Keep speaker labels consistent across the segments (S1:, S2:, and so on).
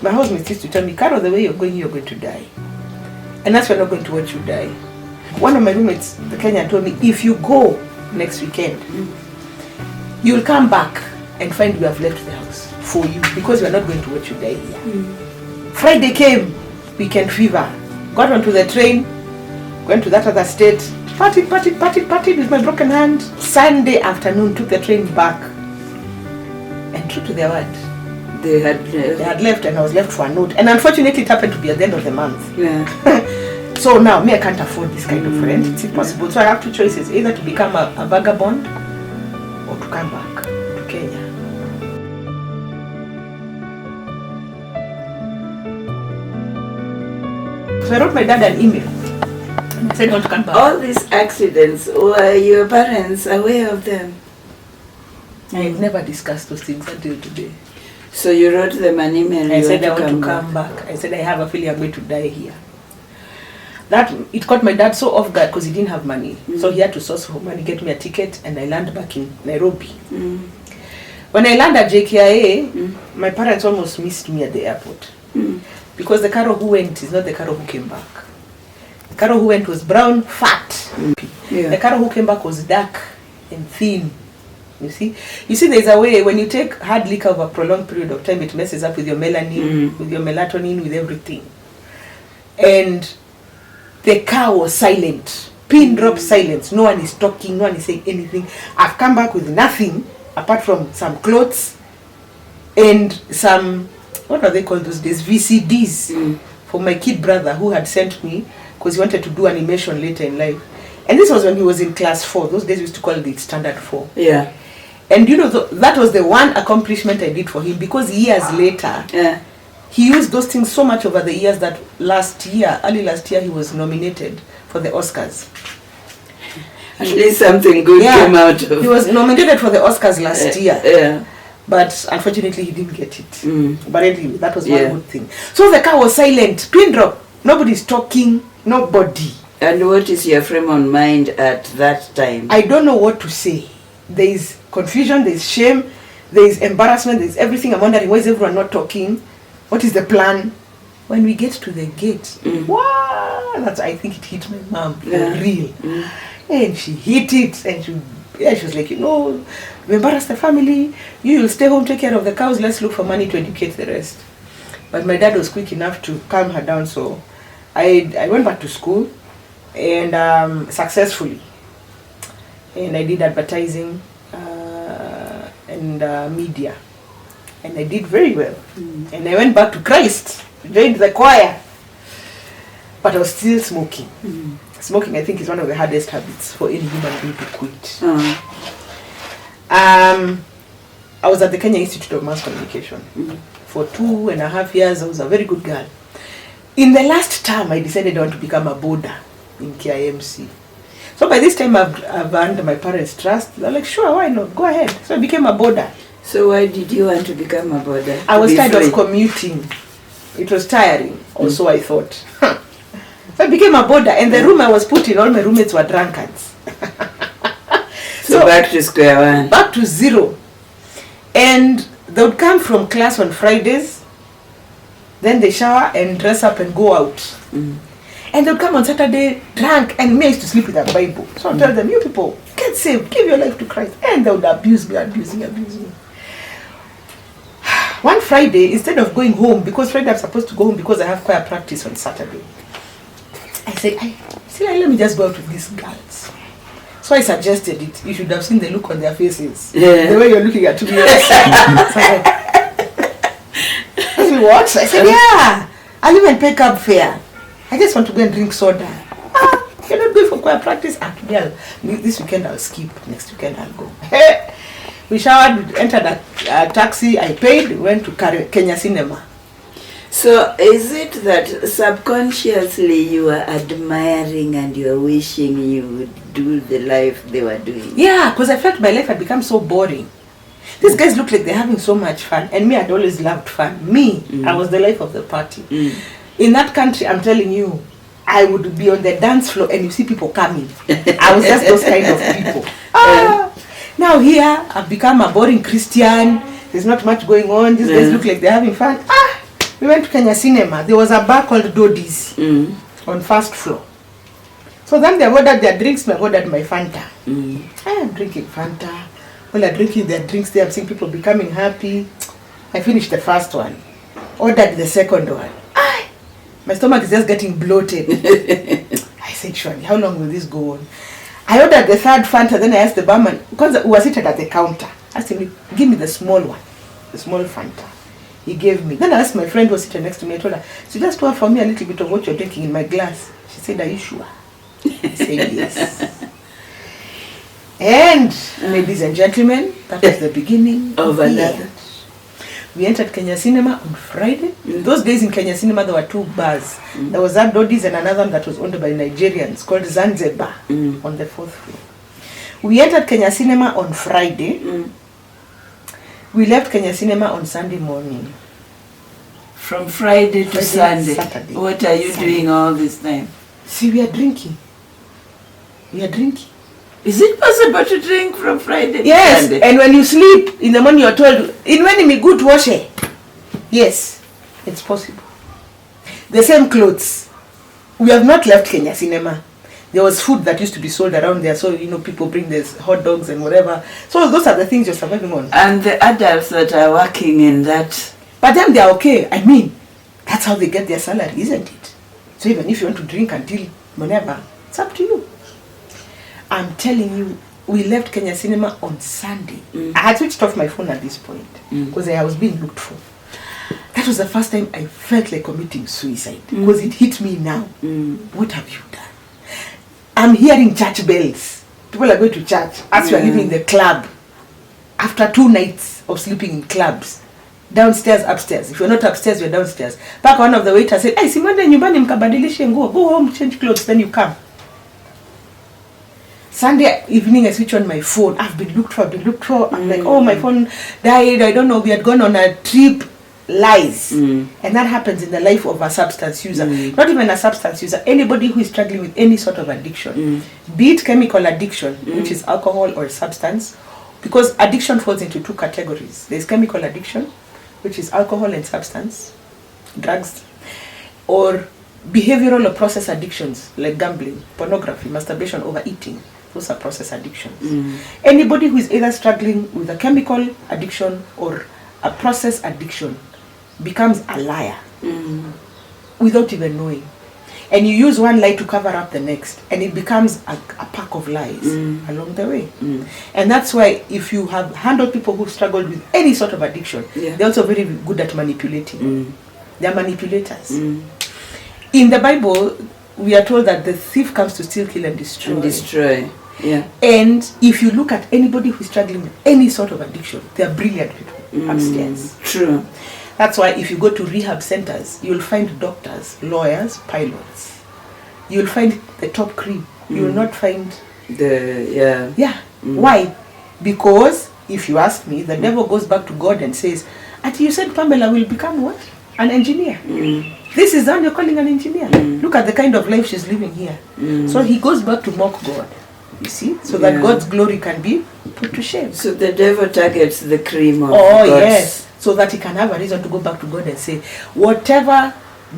S1: my housemate used to tell me, Carol, the way you're going to die. And that's why we're not going to watch you die. One of my roommates, the Kenyan, told me, if you go next weekend, you'll come back and find we have left the house for you because we are not going to watch you die here. Friday came, weekend fever. Got onto the train, went to that other state, partied with my broken hand. Sunday afternoon, took the train back. And true to their word,
S2: they had
S1: left, and I was left for a note. And unfortunately, it happened to be at the end of the month.
S2: Yeah.
S1: So now, I can't afford this kind of rent. It's impossible. So I have two choices, either to become a vagabond or to come back to Kenya. So I wrote my dad an email. I said I want to come back.
S2: All these accidents, were your parents aware of them?
S1: I've never discussed those things until today.
S2: So you wrote them an email?
S1: I said I want to come back. I said I have a feeling I'm going to die here. That it caught my dad so off guard because he didn't have money. So he had to source for money, get me a ticket, and I landed back in Nairobi. When I landed at JKIA, my parents almost missed me at the airport. Because the Carol who went is not the Carol who came back. The Carol who went was brown, fat. The Carol who came back was dark and thin. You see, there's a way when you take hard liquor over a prolonged period of time, it messes up with your melanin, with your melatonin, with everything. And the car was silent, pin drop silence. No one is talking, no one is saying anything. I've come back with nothing apart from some clothes and some, what are they called those days, VCDs for my kid brother who had sent me because he wanted to do animation later in life. And this was when he was in class 4. Those days we used to call it standard 4.
S2: Yeah.
S1: And you know, that was the one accomplishment I did for him, because years later, he used those things so much over the years that early last year, he was nominated for the Oscars.
S2: At least something good came out of it.
S1: He was nominated for the Oscars last year. But unfortunately, he didn't get it. But anyway, that was one good thing. So the car was silent, pin drop. Nobody's talking, nobody.
S2: And what is your frame of mind at that time?
S1: I don't know what to say. There is confusion, there is shame, there is embarrassment, there is everything. I'm wondering, why is everyone not talking? What is the plan? When we get to the gate, wow, I think it hit my mom for real. And she hit it, and she was like, we embarrassed the family. You'll stay home, take care of the cows. Let's look for money to educate the rest. But my dad was quick enough to calm her down, so I went back to school, and successfully. And I did advertising and media. And I did very well. And I went back to Christ, joined the choir. But I was still smoking. Smoking, I think, is one of the hardest habits for any human being to quit. I was at the Kenya Institute of Mass Communication. For 2.5 years, I was a very good girl. In the last term, I decided I want to become a boarder in KIMC. So by this time, I've earned my parents' trust. They're like, sure, why not? Go ahead. So I became a boarder.
S2: So why did you want to become a boarder?
S1: I was tired of commuting. It was tiring, or so I thought. So I became a boarder, and the room I was put in, all my roommates were drunkards.
S2: So back to square one.
S1: Back to zero. And they would come from class on Fridays, then they shower and dress up and go out. And they'd come on Saturday drunk, and me, I used to sleep with a Bible. So I'd tell them, you people, get saved, give your life to Christ. And they would abuse me. One Friday, instead of going home, because Friday I'm supposed to go home because I have choir practice on Saturday, I said, let me just go out with these girls. So I suggested it. You should have seen the look on their faces. The way you're looking at me. So I said, what? I said, I'll even pay cab fare. I just want to go and drink soda. You're not going for choir practice? Girl, this weekend I'll skip. Next weekend I'll go. We showered, entered a taxi, I paid, went to Kenya Cinema.
S2: So is it that subconsciously you are admiring and you are wishing you would do the life they were doing? Yeah,
S1: because I felt my life had become so boring. These guys look like they're having so much fun, and me, I'd always loved fun. I was the life of the party. In that country, I'm telling you, I would be on the dance floor and you see people coming. I was just those kind of people. Now here, I've become a boring Christian. There's not much going on. These guys look like they're having fun. We went to Kenya Cinema. There was a bar called Dodi's on first floor. So then they ordered their drinks, I ordered my Fanta. I am drinking Fanta. While they're drinking their drinks, they have seen people becoming happy. I finished the first one. Ordered the second one. My stomach is just getting bloated. I said, surely, how long will this go on? I ordered the third Fanta, then I asked the barman, because we were seated at the counter. I asked him, give me the small one, the small Fanta. He gave me. Then I asked my friend who was sitting next to me, I told her, so just pour for me a little bit of what you're drinking in my glass. She said, are you sure? I said, yes. And, ladies and gentlemen, that was the beginning of another. We entered Kenya Cinema on Friday. In those days in Kenya Cinema, there were two bars. There was that Dodi's and another one that was owned by Nigerians called Zanzibar on the 4th floor. We entered Kenya Cinema on Friday. We left Kenya Cinema on Sunday morning.
S2: From Friday to Sunday.
S1: Saturday.
S2: What are you doing all this time?
S1: See, we are drinking. We are drinking.
S2: Is it possible to drink from Friday to
S1: Yes,
S2: Sunday?
S1: and when you sleep in the morning, you're told, in when me good wash it. Yes, it's possible. The same clothes. We have not left Kenya Cinema. There was food that used to be sold around there, so people bring this hot dogs and whatever. So those are the things you're surviving on.
S2: And the adults that are working in that,
S1: but then they're okay. I mean, that's how they get their salary, isn't it? So even if you want to drink until whenever, it's up to you. I'm telling you, we left Kenya Cinema on Sunday. I had switched off my phone at this point because I was being looked for. That was the first time I felt like committing suicide because it hit me now. What have you done? I'm hearing church bells. People are going to church as we are leaving the club after 2 nights of sleeping in clubs. Downstairs, upstairs. If you're not upstairs, you're downstairs. Back, one of the waiters said, "Hey, simande nyumbani mkabadilishe nguo. Go home, change clothes, then you come." Sunday evening, I switch on my phone. I've been looked for. I'm like, oh, my phone died. I don't know. We had gone on a trip. Lies. And that happens in the life of a substance user. Not even a substance user. Anybody who is struggling with any sort of addiction. Be it chemical addiction, which is alcohol or substance. Because addiction falls into 2 categories. There's chemical addiction, which is alcohol and substance, drugs. Or behavioral or process addictions, like gambling, pornography, masturbation, overeating. Those are process addictions. Anybody who is either struggling with a chemical addiction or a process addiction becomes a liar without even knowing. And you use one lie to cover up the next, and it becomes a pack of lies along the way. And that's why if you have handled people who struggled with any sort of addiction, they're also very good at manipulating. They're manipulators. In the Bible, we are told that the thief comes to steal, kill, and destroy. Yeah. And if you look at anybody who's struggling with any sort of addiction, they are brilliant people upstairs.
S2: True.
S1: That's why if you go to rehab centers, you'll find doctors, lawyers, pilots. You'll find the top cream. You will not find Why? Because if you ask me, the devil goes back to God and says, "You said Pamela will become what? An engineer. This is the one you're calling an engineer. Look at the kind of life she's living here." So he goes back to mock God. You see? So that God's glory can be put to shame.
S2: So the devil targets the cream of
S1: yes. So that he can have a reason to go back to God and say, whatever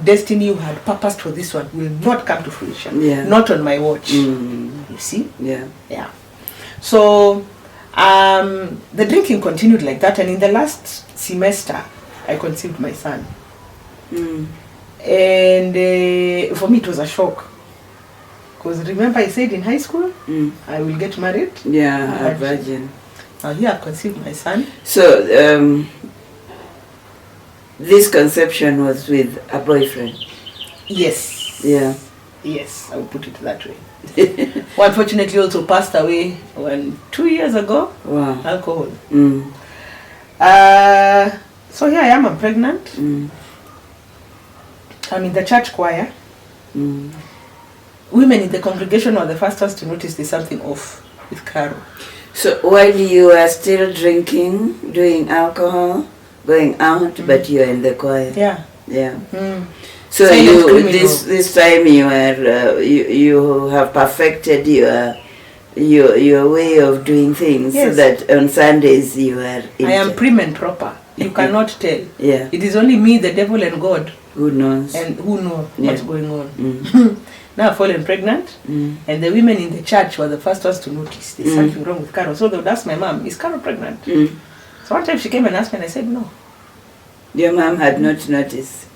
S1: destiny you had purposed for this one will not come to fruition. Not on my watch. You see? Yeah. So the drinking continued like that, and in the last semester I conceived my son. And for me it was a shock. Because remember I said in high school, I will get married.
S2: A virgin.
S1: Now here I conceived my son. So
S2: this conception was with a boyfriend?
S1: Yes. Yes, I would put it that way. Who unfortunately also passed away 2 years ago.
S2: Wow.
S1: Alcohol. So here I am, I'm pregnant. I'm in the church choir. Women in the congregation were the first ones to notice there's something off with Carol.
S2: So while you are still drinking, doing alcohol, going out, but you're in the choir. So this time you are you have perfected your way of doing things, so that on Sundays you are.
S1: I am prim and proper. You cannot tell.
S2: Yeah.
S1: It is only me, the devil, and God.
S2: Who knows?
S1: And who know what's going on.
S2: Mm.
S1: Now I've fallen pregnant, and the women in the church were the first ones to notice there's something wrong with Carol. So they would ask my mom, is Carol pregnant? So one time she came and asked me, and I said no.
S2: Your mom had not noticed.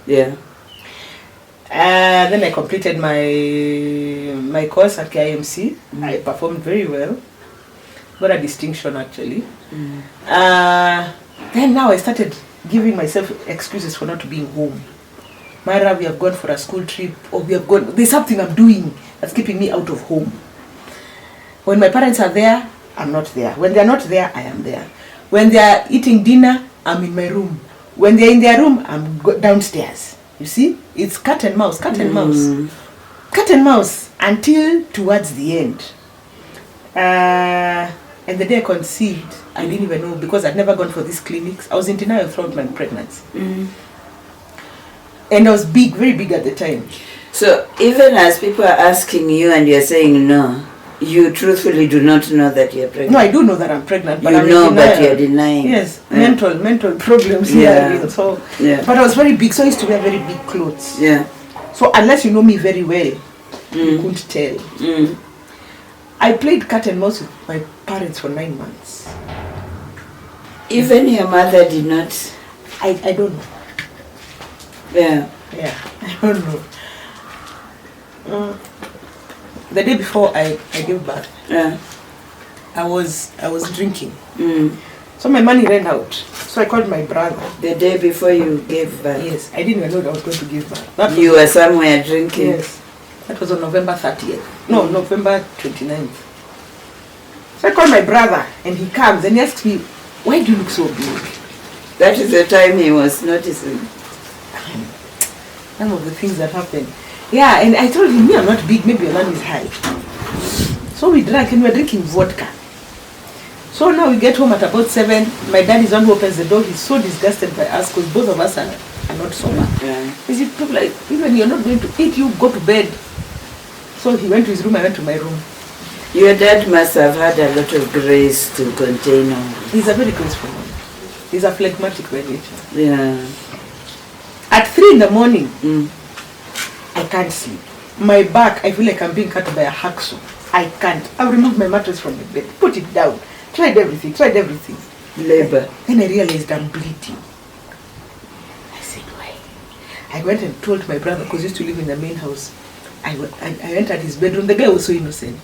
S2: Yeah.
S1: Then I completed my course at KIMC. I performed very well. Got a distinction actually. Then now I started giving myself excuses for not being home. Myra, we have gone for a school trip, or there's something I'm doing that's keeping me out of home. When my parents are there, I'm not there. When they're not there, I am there. When they're eating dinner, I'm in my room. When they're in their room, I'm downstairs. You see? It's cat and mouse, cat and mouse. Cat and mouse until towards the end. And the day I conceived, I didn't even know, because I'd never gone for these clinics. I was in denial throughout my pregnancy. And I was big, very big at the time.
S2: So even as people are asking you and you're saying no, you truthfully do not know that you're pregnant?
S1: No, I do know that I'm pregnant, but
S2: you
S1: I'm
S2: know,
S1: in denial.
S2: but you're denying.
S1: Yes, mental problems here. So, but I was very big, so I used to wear very big clothes.
S2: Yeah.
S1: So unless you know me very well, you couldn't tell. I played cat and mouse with my parents for 9 months.
S2: Even your mother did not?
S1: I don't know.
S2: Yeah,
S1: I don't know. The day before I gave birth, I was drinking. So my money ran out. So I called my brother.
S2: The day before you gave birth?
S1: Yes, I didn't even know that I was going to give birth.
S2: You were somewhere drinking?
S1: Yes. That was on November 30th. No, November 29th. So I called my brother, and he comes and he asks me, why do you look so big?
S2: That is the time he was noticing.
S1: Some of the things that happened. Yeah, and I told him, me, I'm not big, maybe your man is high. So we drank, and we were drinking vodka. So now we get home at about 7. My dad is one who opens the door. He's so disgusted by us because both of us are not sober. He said, people like, even you're not going to eat, you go to bed. So he went to his room, I went to my room.
S2: Your dad must have had a lot of grace to contain all.
S1: He's a very graceful man. He's a phlegmatic by nature.
S2: Yeah.
S1: At 3 in the morning, I can't sleep. My back, I feel like I'm being cut by a hacksaw. I can't. I've removed my mattress from the bed, put it down, tried everything.
S2: Labor.
S1: Then I realized I'm bleeding. I said, why? I went and told my brother, because he used to live in the main house. I entered his bedroom. The guy was so innocent.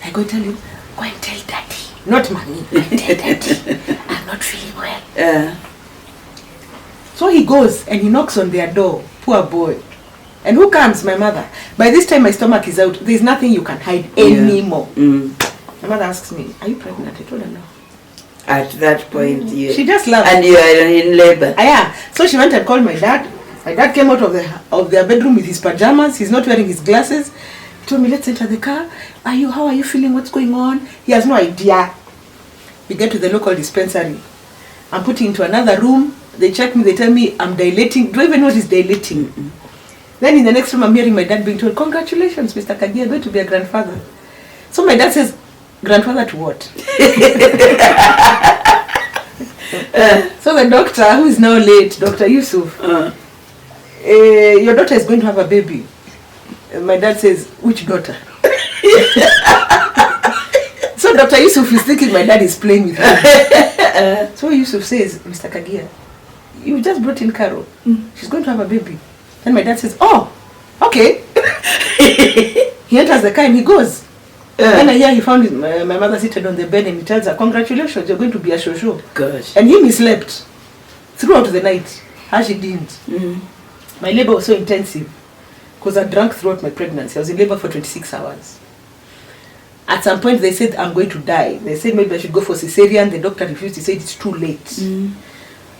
S1: I go tell him, go and tell daddy. Not mommy, go and tell daddy. I'm not feeling well. So he goes and he knocks on their door. Poor boy. And who comes? My mother. By this time my stomach is out. There's nothing you can hide anymore. My mother asks me, are you pregnant? I told her no.
S2: At that point,
S1: she just laughed.
S2: And you are in labor.
S1: Yeah. So she went and called my dad. My dad came out of their bedroom with his pajamas. He's not wearing his glasses. He told me, let's enter the car. How are you feeling? What's going on? He has no idea. We get to the local dispensary. I'm put into another room. They check me. They tell me I'm dilating. Do I even know what is dilating? Then in the next room, I'm hearing my dad being told, congratulations, Mr. Kagia, you're going to be a grandfather. So my dad says, grandfather to what? So the doctor, who is now late, Dr. Yusuf, your daughter is going to have a baby. And my dad says, which daughter? So Dr. Yusuf is thinking my dad is playing with him. So Yusuf says, Mr. Kagia, you just brought in Carol. She's going to have a baby. Then my dad says, oh, okay. He enters the car and he goes. Then I hear he found my mother seated on the bed and he tells her, congratulations, you're going to be a shosho.
S2: Gosh.
S1: And he slept throughout the night. How she didn't. My labor was so intensive because I drank throughout my pregnancy. I was in labor for 26 hours. At some point they said I'm going to die. They said maybe I should go for cesarean. The doctor refused. He said it's too late.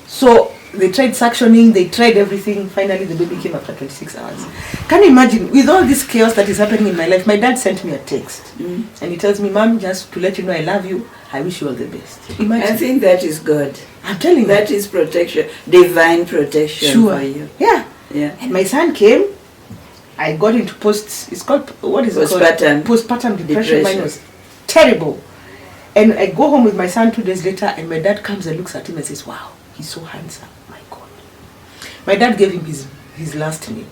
S1: So they tried suctioning, they tried everything. Finally the baby came after 26 hours. Can you imagine, with all this chaos that is happening in my life, my dad sent me a text. And he tells me, Mom, just to let you know I love you, I wish you all the best. Imagine.
S2: I think that is God.
S1: I'm telling you.
S2: That is protection, divine protection for you.
S1: Yeah. And my son came, I got into it's called, what is it called? Postpartum depression. Mine was terrible. And I go home with my son 2 days later and my dad comes and looks at him and says, wow, He's so handsome. My God. My dad gave him his last name.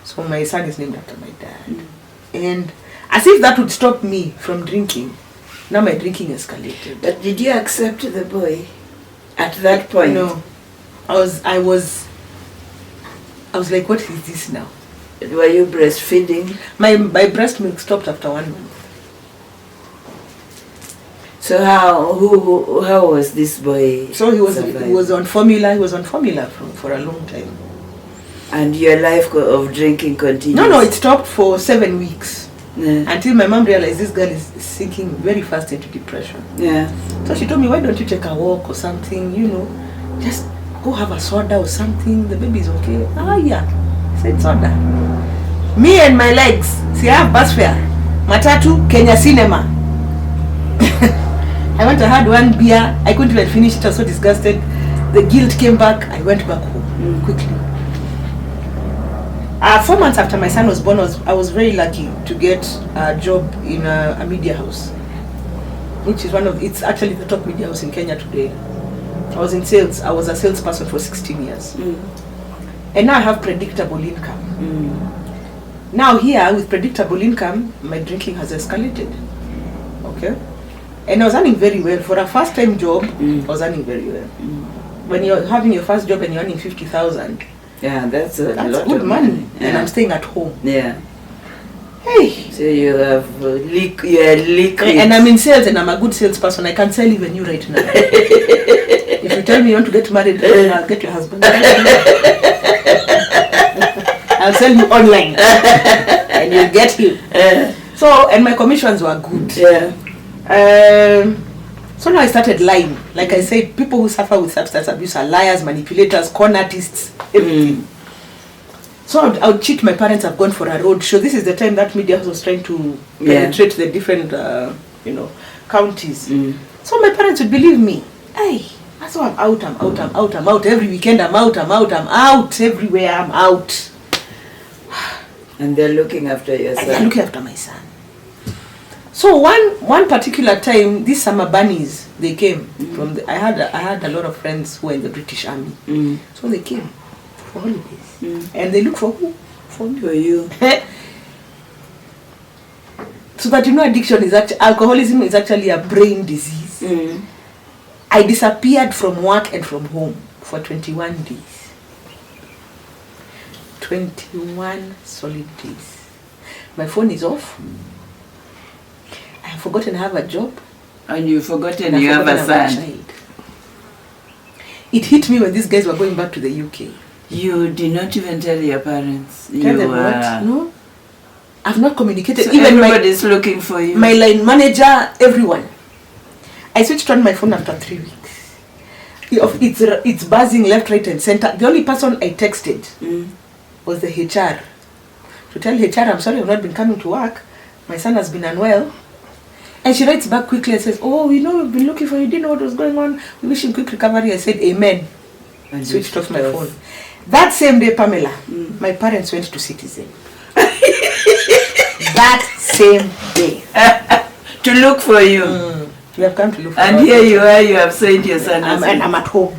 S1: So my son is named after my dad. And as if that would stop me from drinking, now my drinking escalated.
S2: But did you accept the boy at that point?
S1: No. I was like, what is this now?
S2: Were you breastfeeding?
S1: My breast milk stopped after 1 month.
S2: So how was this boy?
S1: So he was on formula. He was on formula for a long time.
S2: And your life of drinking continued?
S1: No, it stopped for 7 weeks. Yeah. Until my mom realized this girl is sinking very fast into depression.
S2: Yeah.
S1: So she told me, why don't you take a walk or something, just go have a soda or something, the baby's okay. Ah, yeah. I said soda. Me and my legs, see, I have bus fare. Matatu, Kenya Cinema. I went to had one beer, I couldn't even finish it, I was so disgusted. The guilt came back, I went back home quickly. 4 months after my son was born, I was very lucky to get a job in a media house, which is it's actually the top media house in Kenya today. I was in sales. I was a salesperson for 16 years. And now I have predictable income. Now here, with predictable income, my drinking has escalated. Okay? And I was earning very well. For a first-time job, I was earning very well. When you're having your first job and you're earning 50,000,
S2: yeah, that's a lot
S1: good
S2: of
S1: money.
S2: Yeah.
S1: And I'm staying at home.
S2: Yeah.
S1: Hey.
S2: So you have liquid.
S1: And I'm in sales and I'm a good salesperson. I can sell even you right now. If you tell me you want to get married, I'll get your husband. I'll sell you online. And you'll get him. So, and my commissions were good.
S2: Yeah.
S1: So now I started lying. Like I said, people who suffer with substance abuse are liars, manipulators, con artists, everything. So I would cheat. My parents have gone for a road show. This is the time that media was trying to penetrate the different, counties. So my parents would believe me. Hey, so I'm out. Every weekend I'm out everywhere. I'm out.
S2: And they're looking after your son.
S1: And they're looking after my son. So one particular time, these summer bunnies, they came from I had a lot of friends who were in the British Army. So they came for holidays. And they look for who? For you. So that addiction is alcoholism is actually a brain disease. I disappeared from work and from home for 21 days. 21 solid days. My phone is off. I've forgotten I have a job.
S2: And you've forgotten you have a son.
S1: It hit me when these guys were going back to the UK.
S2: You did not even tell your parents.
S1: Tell them what? No. I've not communicated.
S2: So
S1: even
S2: everybody's looking for you.
S1: My line manager, everyone. I switched on my phone after 3 weeks. It's buzzing left, right and center. The only person I texted was the HR. To tell HR, I'm sorry I've not been coming to work. My son has been unwell. And she writes back quickly and says, oh, we've been looking for you, didn't know what was going on. We wish him quick recovery. I said, amen. And switched off my phone. That same day, Pamela, my parents went to Citizen. That same day.
S2: To look for you.
S1: We have come to look for
S2: And here you are, you have said your son.
S1: And I'm at home.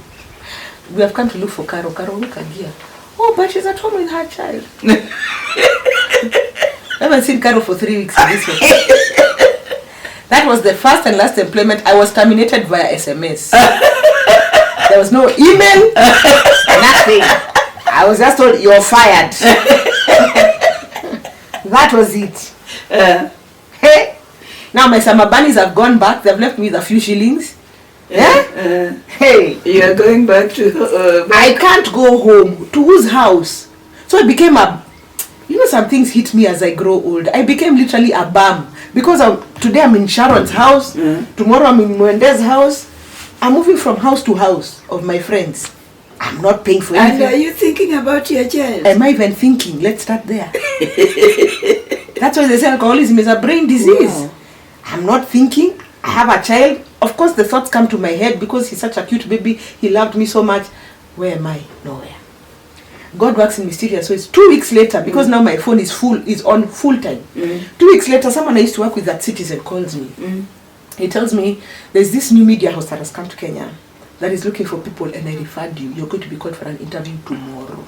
S1: We have come to look for Carol. Carol, look at Kagia. Oh, but she's at home with her child. I haven't seen Carol for 3 weeks in this way. That was the first and last employment. I was terminated via SMS. There was no email, nothing. I was just told, you're fired. That was it. Hey, now my summer bunnies have gone back. They've left me with a few shillings. Hey,
S2: you're going back to...
S1: I can't go home. To whose house? So it became some things hit me as I grow old. I became literally a bum. Because today I'm in Sharon's house, tomorrow I'm in Mwende's house. I'm moving from house to house of my friends. I'm not paying for anything.
S2: And are you thinking about your child?
S1: Am I even thinking? Let's start there. That's why they say alcoholism is a brain disease. Wow. I'm not thinking. I have a child. Of course the thoughts come to my head because he's such a cute baby. He loved me so much. Where am I? Nowhere. God works in mysterious ways. 2 weeks later, because now my phone is on full time. 2 weeks later, someone I used to work with at Citizen calls me. He tells me, there's this new media house that has come to Kenya. that is looking for people and I referred you. You're going to be called for an interview tomorrow.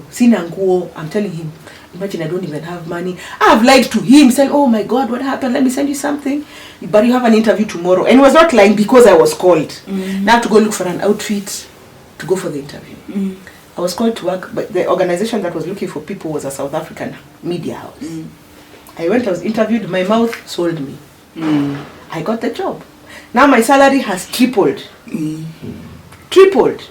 S1: Sina nguo. I'm telling him, imagine I don't even have money. I've lied to him, said, oh my God, what happened? Let me send you something. But you have an interview tomorrow. And he was not lying because I was called. Now I have to go look for an outfit to go for the interview. I was called to work, but the organization that was looking for people was a South African media house. I went, I was interviewed, my mouth sold me. I got the job. Now my salary has tripled. Tripled.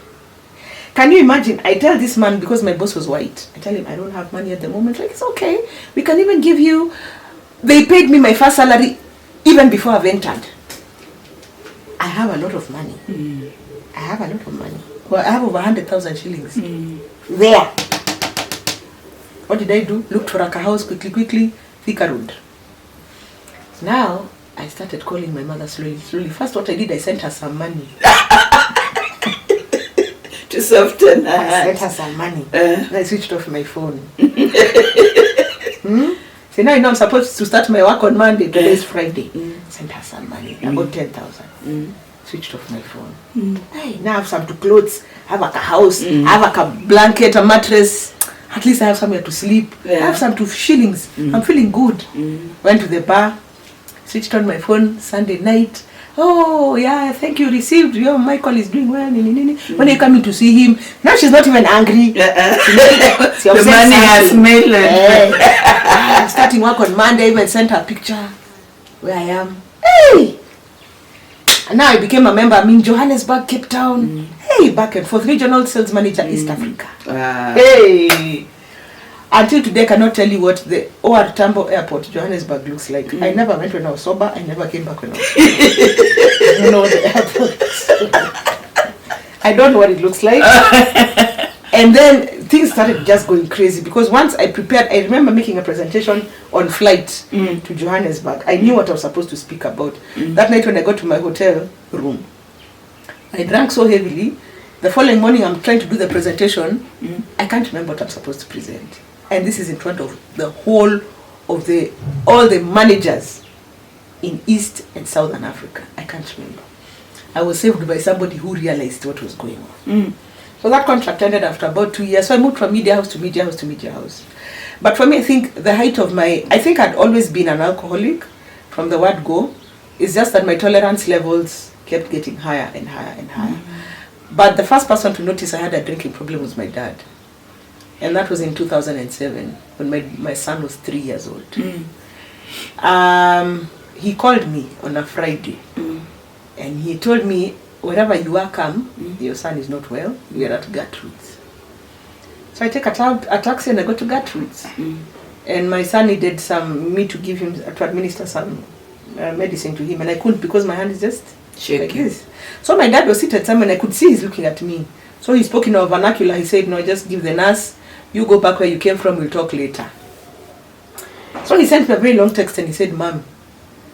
S1: Can you imagine? I tell this man, because my boss was white, I tell him I don't have money at the moment. Like, it's okay. We can even give you... They paid me my first salary even before I've entered. I have a lot of money. I have a lot of money. Well, I have over 100,000 shillings. There. What did I do? Looked for a house quickly, Thika Road. Now, I started calling my mother slowly. First, what I did, I sent her some money.
S2: To soften her heart.
S1: I sent her some money. I switched off my phone. So now you know I'm supposed to start my work on Monday. Today is Friday. Sent her some money. About 10,000. Switched off my phone. Hey, now I have some clothes. I have a house. I have a blanket, a mattress. At least I have somewhere to sleep. I have some 2 shillings. I'm feeling good. Went to the bar. Switched on my phone Sunday night. Oh, yeah, thank you, received. Your Michael is doing well. When I come in to see him, now she's not even angry.
S2: The money has made
S1: I'm starting work on Monday. I even sent her a picture where I am. Hey! And now I became a member. I'm in Johannesburg, Cape Town. Hey, back and forth. Regional sales manager, East Africa. Hey! Until today, I cannot tell you what the OR Tambo Airport, Johannesburg, looks like. I never went when I was sober. I never came back when I was sober. I don't know what the airport. I don't know what it looks like. And then things started just going crazy because once I prepared, I remember making a presentation on flight to Johannesburg. I knew what I was supposed to speak about. That night when I got to my hotel room, I drank so heavily. The following morning, I'm trying to do the presentation. I can't remember what I'm supposed to present. And this is in front of the whole of all the managers in East and Southern Africa. I can't remember. I was saved by somebody who realized what was going on. So that contract ended after about 2 years. So I moved from media house to media house to media house. But for me, I think the height of I think I'd always been an alcoholic from the word go. It's just that my tolerance levels kept getting higher and higher and higher. But the first person to notice I had a drinking problem was my dad. And that was in 2007 when my son was 3 years old. He called me on a Friday and he told me, wherever you are, come, your son is not well, we are at Gertrude's. So I take a taxi and I go to Gertrude's. And my son needed me to give him, to administer some medicine to him, and I couldn't because my hand is just shaking. Like this. So my dad was seated somewhere and I could see he's looking at me. So he spoke in our vernacular. He said, no, just give the nurse, you go back where you came from, we'll talk later. So he sent me a very long text and he said, Mom,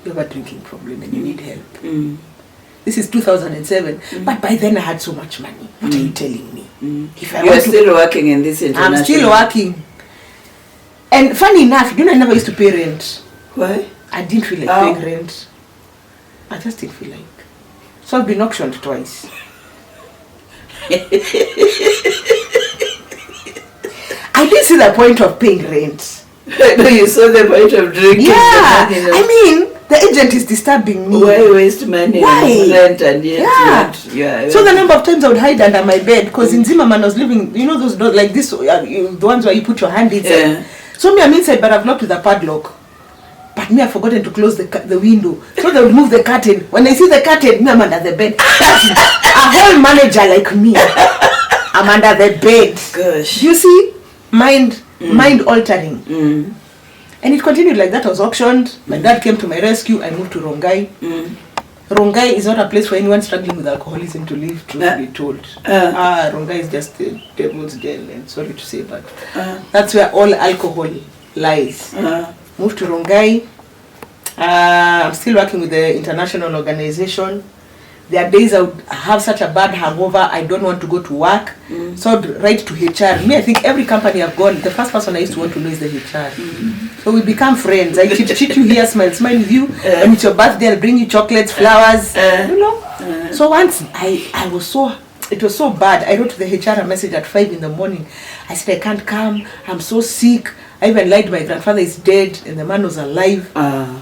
S1: you have a drinking problem and you need help. This is 2007. But by then I had so much money. What are you telling me?
S2: If you are still working in this international...
S1: I'm still working. And funny enough, I never used to pay rent.
S2: Why?
S1: I didn't feel like paying rent. I just didn't feel like. So I've been auctioned twice. I didn't see the point of paying rent.
S2: No, you saw the point of drinking.
S1: Yeah, I mean, the agent is disturbing me.
S2: Why waste money on rent and yet
S1: So the number of times I would hide under my bed, because in Zimmerman I was living, you know those doors like this, the ones where you put your hand inside. So me I'm inside, but I've locked with a padlock. But me I've forgotten to close the window. So they would move the curtain. When I see the curtain, me I'm under the bed. A whole manager like me, I'm under the bed.
S2: Gosh.
S1: You see, mind altering. And it continued like that. I was auctioned. My dad came to my rescue. I moved to Rongai. Rongai is not a place for anyone struggling with alcoholism to live, truth be told. Rongai is just the devil's den, and sorry to say, but that's where all alcohol lies. Moved to Rongai. I'm still working with the international organization. There are days I would have such a bad hangover, I don't want to go to work. So I'd write to HR. Me, I think every company I've gone, the first person I used to want to know is the HR. So we become friends. I treat you here, smile with you. When it's your birthday, I'll bring you chocolates, flowers, you know. So once I was so, it was so bad. I wrote the HR a message at 5 in the morning. I said, I can't come. I'm so sick. I even lied, my grandfather is dead and the man was alive. My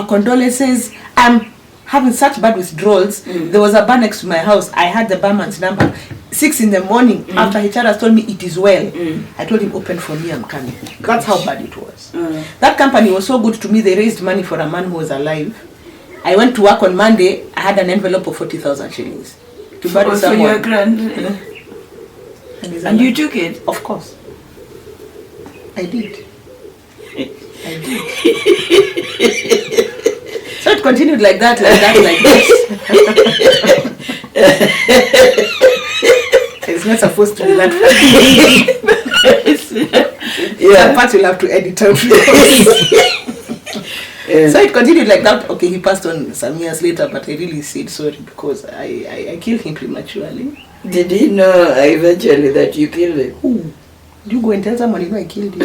S1: condolences. I'm having such bad withdrawals. There was a bar next to my house. I had the barman's number. 6 in the morning, after HR has told me it is well, I told him, open for me, I'm coming. That's how bad it was. That company was so good to me, they raised money for a man who was alive. I went to work on Monday, I had an envelope of 40,000 shillings. To bury someone.
S2: For your grand... And you took it?
S1: Of course. I did. So it continued like that, like this. It's not supposed to be that funny. That part you'll have to edit out. So it continued like that. Okay, he passed on some years later, but I really said sorry because I killed him prematurely.
S2: Did he know eventually that you killed him?
S1: Who? You go and tell someone you know I killed him.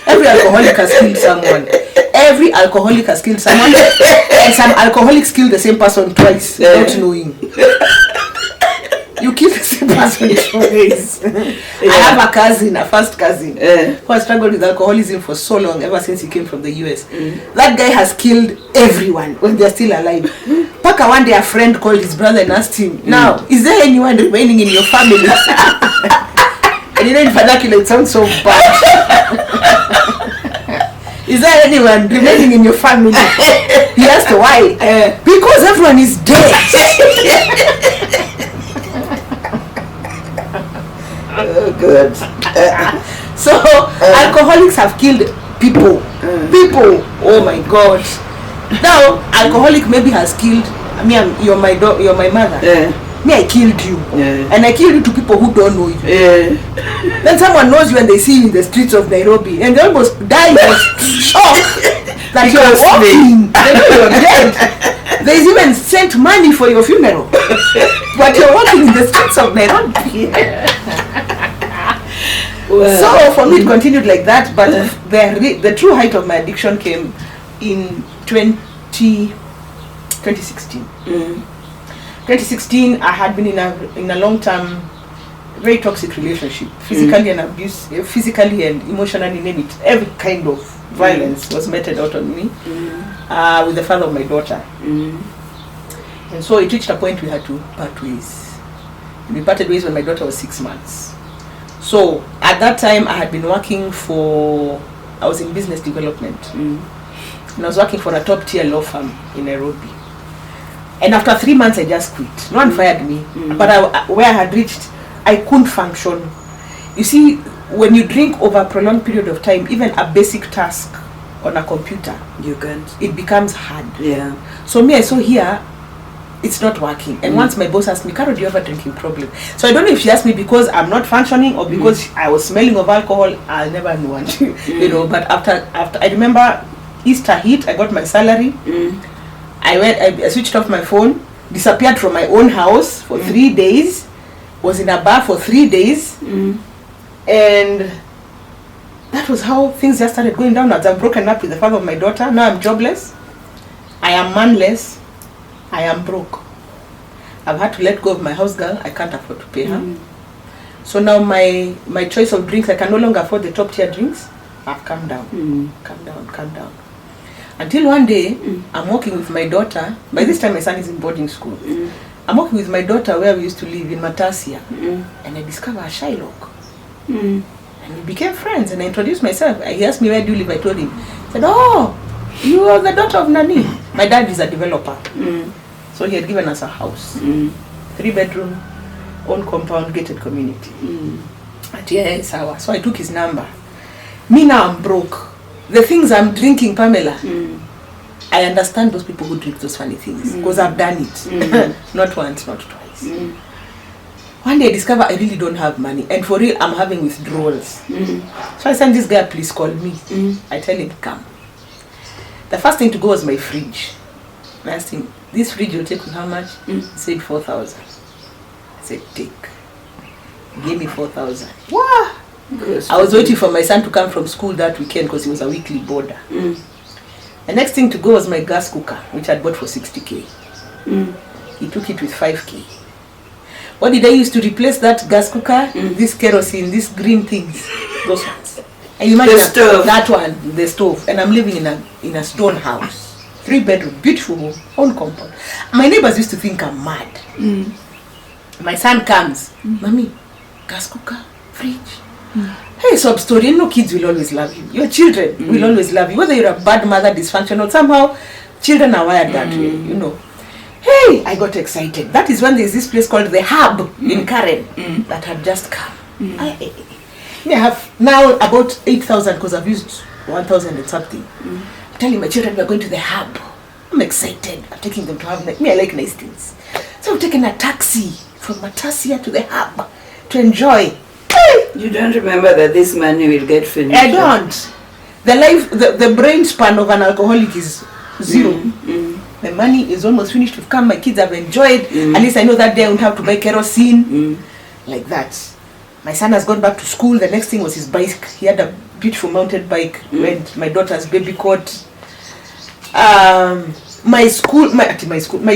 S1: Every alcoholic has killed someone. Every alcoholic has killed someone. And some alcoholics kill the same person twice without knowing. You kill the same person twice. I have a cousin, a first cousin, who has struggled with alcoholism for so long, ever since he came from the US. That guy has killed everyone when they're still alive. Paka one day a friend called his brother and asked him, now, is there anyone remaining in your family? And you know in vernacular it sounds so bad. Is there anyone remaining in your family? He asked why. Because everyone is dead.
S2: Oh, good.
S1: So alcoholics have killed people. People. Oh my God. Now alcoholic maybe has killed me. You're my mother. Me, I killed you, and I killed you to people who don't know you. Then someone knows you and they see you in the streets of Nairobi and they almost die of shock that you're walking. They know you're dead. There's even sent money for your funeral, but you're walking in the streets of Nairobi. Well, so for me it continued like that, but the true height of my addiction came in 2016. 2016, I had been in a long-term, very toxic relationship, physically and emotionally, name it. Every kind of violence was meted out on me with the father of my daughter. And so it reached a point we had to part ways. We parted ways when my daughter was 6 months. So at that time, I had been working I was in business development. And I was working for a top-tier law firm in Nairobi. And after 3 months, I just quit. No one fired me. But where I had reached, I couldn't function. You see, when you drink over a prolonged period of time, even a basic task on a computer,
S2: you can't.
S1: It becomes hard.
S2: Yeah.
S1: So me, I saw here, it's not working. And once my boss asked me, Carol, do you have a drinking problem? So I don't know if she asked me because I'm not functioning or because I was smelling of alcohol. I'll never know. You know, but after I remember Easter hit, I got my salary. I switched off my phone, disappeared from my own house for 3 days, was in a bar for 3 days, and that was how things just started going down. As I've broken up with the father of my daughter, now I'm jobless, I am manless, I am broke. I've had to let go of my house girl, I can't afford to pay her. So now my choice of drinks, I can no longer afford the top tier drinks, I've come down, come down. Until one day, I'm walking with my daughter. By this time, my son is in boarding school. I'm walking with my daughter where we used to live in Matasia. And I discovered a Shylock. And we became friends. And I introduced myself. He asked me, where do you live? I told him. He said, oh, you are the daughter of Nani. My dad is a developer. So he had given us a house. 3-bedroom, own compound, gated community. And yes, so I took his number. Me now, I'm broke. The things I'm drinking, Pamela, I understand those people who drink those funny things because I've done it. Not once, not twice. One day I discover I really don't have money, and for real I'm having withdrawals. So I send this guy, please call me. I tell him, come. The first thing to go was my fridge. I asked him, this fridge will take how much? He said 4,000. I said, take. He gave me 4,000. Wow! I was waiting for my son to come from school that weekend because he was a weekly boarder. The next thing to go was my gas cooker, which I'd bought for 60k. He took it with 5k. What did I use to replace that gas cooker? This kerosene, these green things, those ones. And you imagine that one, the stove. And I'm living in a stone house, 3-bedroom, beautiful, own compound. My neighbors used to think I'm mad. My son comes, Mommy, gas cooker, fridge. Hey, sob story, no, kids will always love you. Your children will always love you. Whether you're a bad mother, dysfunctional, somehow children are wired that way, you know. Hey, I got excited. That is when there's this place called The Hub in Karen that had just come. I have now about 8,000 because I've used 1,000 and something. I'm telling my children we're going to The Hub. I'm excited. I'm taking them to have, I like nice things. So I'm taking a taxi from Matasia to The Hub to enjoy.
S2: You don't remember that this money will get finished?
S1: I don't. The brain span of an alcoholic is zero. My money is almost finished. We've come. My kids have enjoyed. At least I know that day I won't have to buy kerosene. Like that. My son has gone back to school. The next thing was his bike. He had a beautiful mountain bike. Went my daughter's baby coat. My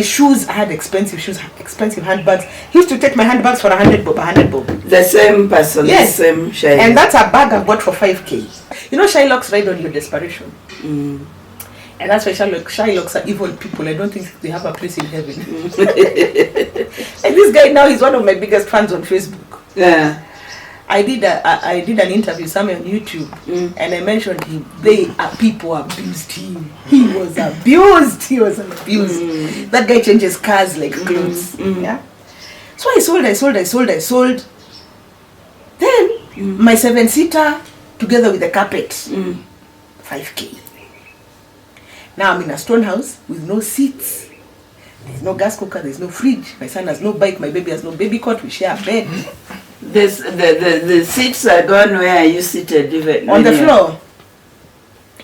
S1: shoes. I had expensive shoes, expensive handbags. He used to take my handbags for 100 bob.
S2: The same person,
S1: yes.
S2: The same Shylock.
S1: And that's a bag I bought for 5k. You know, Shylocks ride on your desperation. And that's why Shylocks are evil people. I don't think they have a place in heaven. And this guy now, he's one of my biggest fans on Facebook.
S2: Yeah.
S1: I did an interview somewhere on YouTube, and I mentioned him. People abused him. He was abused. That guy changes cars like clothes. Yeah. So I sold. Then my 7-seater together with the carpet, 5k. Now I'm in a stone house with no seats. There's no gas cooker. There's no fridge. My son has no bike. My baby has no baby cot. We share a bed.
S2: The seats are gone. Where are you seated? Even
S1: on the floor.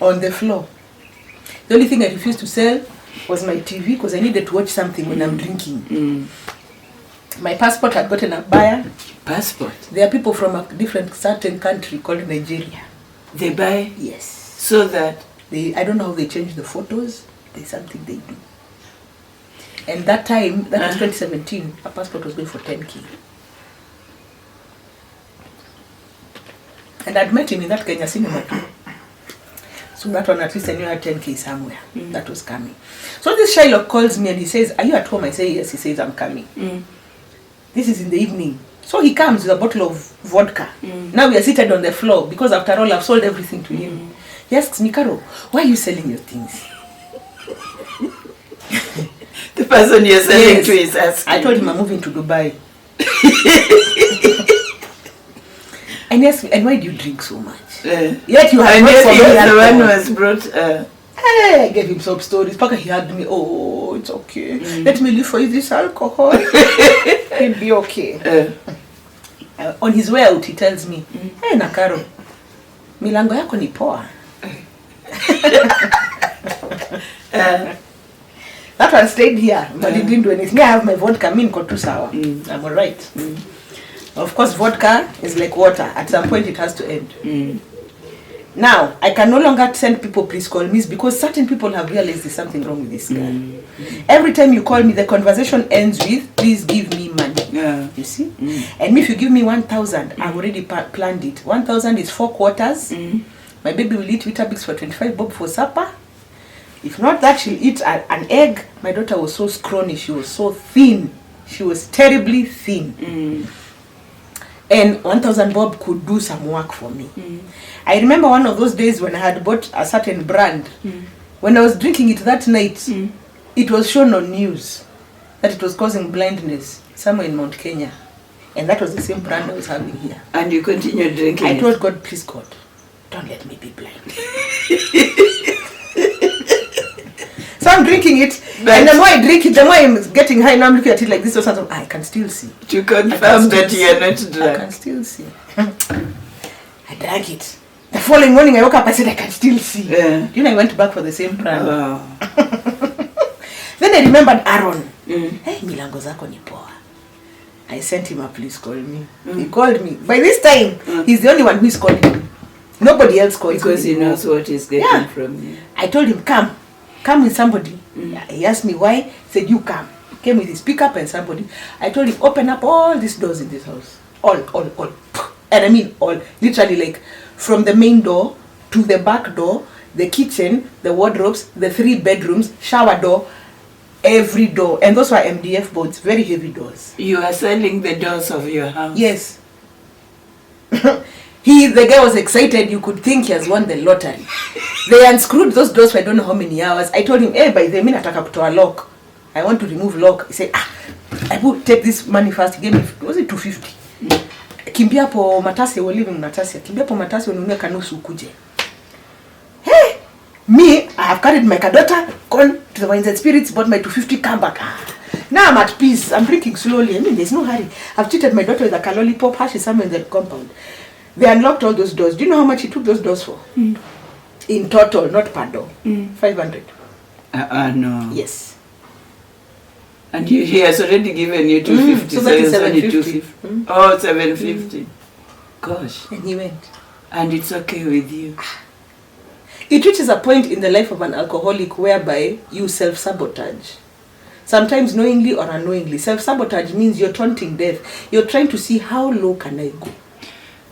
S1: On the floor. The only thing I refused to sell was my TV because I needed to watch something when I'm drinking. My passport had gotten a buyer.
S2: Passport?
S1: There are people from a different certain country called Nigeria.
S2: They buy?
S1: Yes.
S2: So that?
S1: I don't know how they change the photos. There's something they do. And that time, that was 2017, a passport was going for 10k. And I'd met him in that Kenya cinema too. So that one, at least I knew I had 10k somewhere. That was coming. So this Shylock calls me and he says, "Are you at home?" I say, "Yes." He says, "I'm coming." This is in the evening. So he comes with a bottle of vodka. Now we are seated on the floor because after all, I've sold everything to him. He asks me, "Caro, why are you selling your things?"
S2: The person you're selling to is asking.
S1: I told him I'm moving to Dubai. And he asked me, "And why do you drink so much?" Yet you have brought for me
S2: the one who has brought.
S1: Hey, I gave him some stories. Paka, he hugged me. "Oh, it's okay. Let me leave for you this alcohol." He'll be okay. On his way out, he tells me, "Hey, Nakaro, milango yako ni poa." That one stayed here, but he didn't do anything. Me, I have my vodka. Me, niko tu sawa. I'm alright. Of course, vodka is like water. At some point, it has to end. Now, I can no longer send people, "Please call me," because certain people have realized there's something wrong with this guy. Every time you call me, the conversation ends with, "Please give me money." You see? And if you give me 1,000, I've already planned it. 1,000 is 4 quarters. My baby will eat Weetabix for 25 bob for supper. If not that, she'll eat an egg. My daughter was so scrawny. She was so thin. She was terribly thin. And 1,000 bob could do some work for me. I remember one of those days when I had bought a certain brand. When I was drinking it that night, it was shown on news that it was causing blindness somewhere in Mount Kenya. And that was the same brand I was having here.
S2: And you continued drinking
S1: I told God, "Please God, don't let me be blind." So I'm drinking it, and the more I drink it, the more I'm getting high. Now I'm looking at it like this, or something. I can still see.
S2: To confirm that you are not drunk.
S1: I can still see. I drank it. The following morning, I woke up. I said, "I can still see." You know, I went back for the same brand. Then I remembered Aaron. Hey, milango zako ni poa. I sent him a please call me. He called me. By this time, he's the only one who is calling me. Nobody else calls
S2: because
S1: me.
S2: Because he knows what he's getting from you.
S1: I told him, come with somebody. He asked me why. He said, you come. He came with his pickup and somebody. I told him, open up all these doors in this house. All. And I mean all. Literally, like, from the main door to the back door, the kitchen, the wardrobes, the 3 bedrooms, shower door, every door. And those were MDF boards, very heavy doors.
S2: You are selling the doors of your house?
S1: Yes. The guy was excited. You could think he has won the lottery. They unscrewed those doors for I don't know how many hours. I told him, hey, by the minute nataka kutoa lock. I want to remove lock. He said, I will take this money first. He gave me, was it 250? Kimbia po Matasi, we're living in Matasi. Kimbia po Matasi, ununue kanusu ukuje. Hey, me, I have carried my daughter, gone to the Wines and Spirits, bought my 250, come back. Now I'm at peace. I'm drinking slowly. I mean, there's no hurry. I've treated my daughter with a lollipop. Her, she's somewhere in the compound. They unlocked all those doors. Do you know how much he took those doors for? In total, not per door. 500.
S2: No.
S1: Yes.
S2: And he has already given you 250.
S1: So that is 750.
S2: Oh, 750. Gosh.
S1: And he went.
S2: And it's okay with you?
S1: It reaches a point in the life of an alcoholic whereby you self-sabotage. Sometimes knowingly or unknowingly. Self-sabotage means you're taunting death. You're trying to see how low can I go.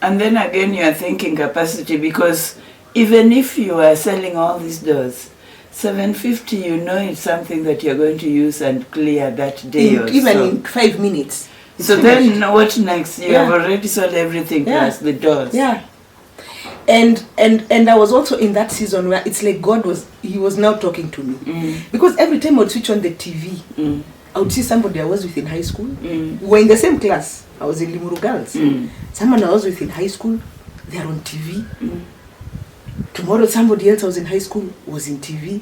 S2: And then again you are thinking capacity, because even if you are selling all these doors, 750, you know it's something that you're going to use and clear that day or
S1: even
S2: so.
S1: in 5 minutes.
S2: So then what next? You have already sold everything plus the doors.
S1: Yeah. And I was also in that season where it's like he was now talking to me. Because every time I would switch on the TV, I would see somebody I was with in high school. We were in the same class. I was in Limuru Girls. Someone I was with in high school, they are on TV. Tomorrow somebody else I was in high school was in TV.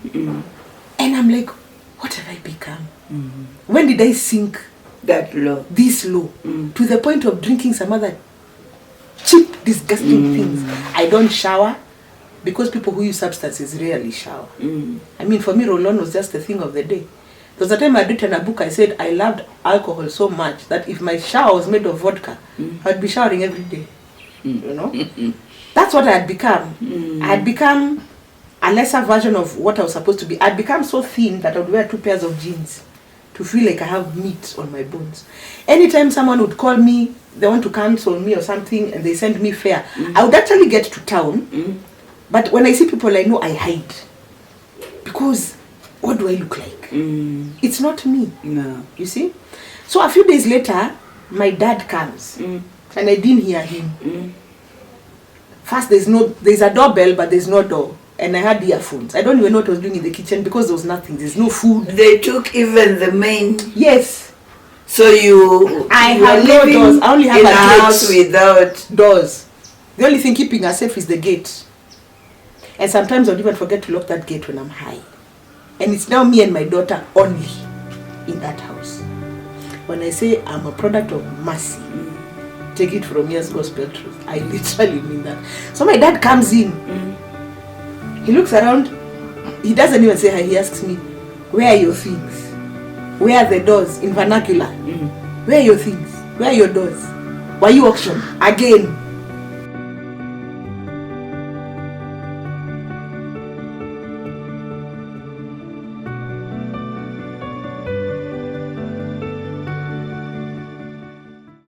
S1: And I'm like, what have I become? When did I sink
S2: that low?
S1: This low. To the point of drinking some other cheap, disgusting things. I don't shower because people who use substances rarely shower. I mean, for me, Roll-On was just the thing of the day. There was a time I'd written a book, I said I loved alcohol so much that if my shower was made of vodka, I'd be showering every day. You know? That's what I had become. I had become a lesser version of what I was supposed to be. I'd become so thin that I would wear 2 pairs of jeans to feel like I have meat on my bones. Anytime someone would call me, they want to cancel me or something, and they send me fare, I would actually get to town. But when I see people I know, I hide. Because what do I look like? It's not me.
S2: No.
S1: You see? So a few days later, my dad comes. And I didn't hear him. First, there's a doorbell, but there's no door. And I had earphones. I don't even know what I was doing in the kitchen because there was nothing. There's no food.
S2: They took even the main...
S1: Yes.
S2: So
S1: I have no doors. I only have
S2: in
S1: a
S2: a
S1: gate.
S2: house without
S1: doors. The only thing keeping us safe is the gate. And sometimes I'll even forget to lock that gate when I'm high. And it's now me and my daughter only in that house. When I say I'm a product of mercy, take it from here's gospel truth. I literally mean that. So my dad comes in. He looks around. He doesn't even say hi. He asks me, where are your things? Where are the doors in vernacular? Where are your things? Where are your doors? Were you auctioned? Again.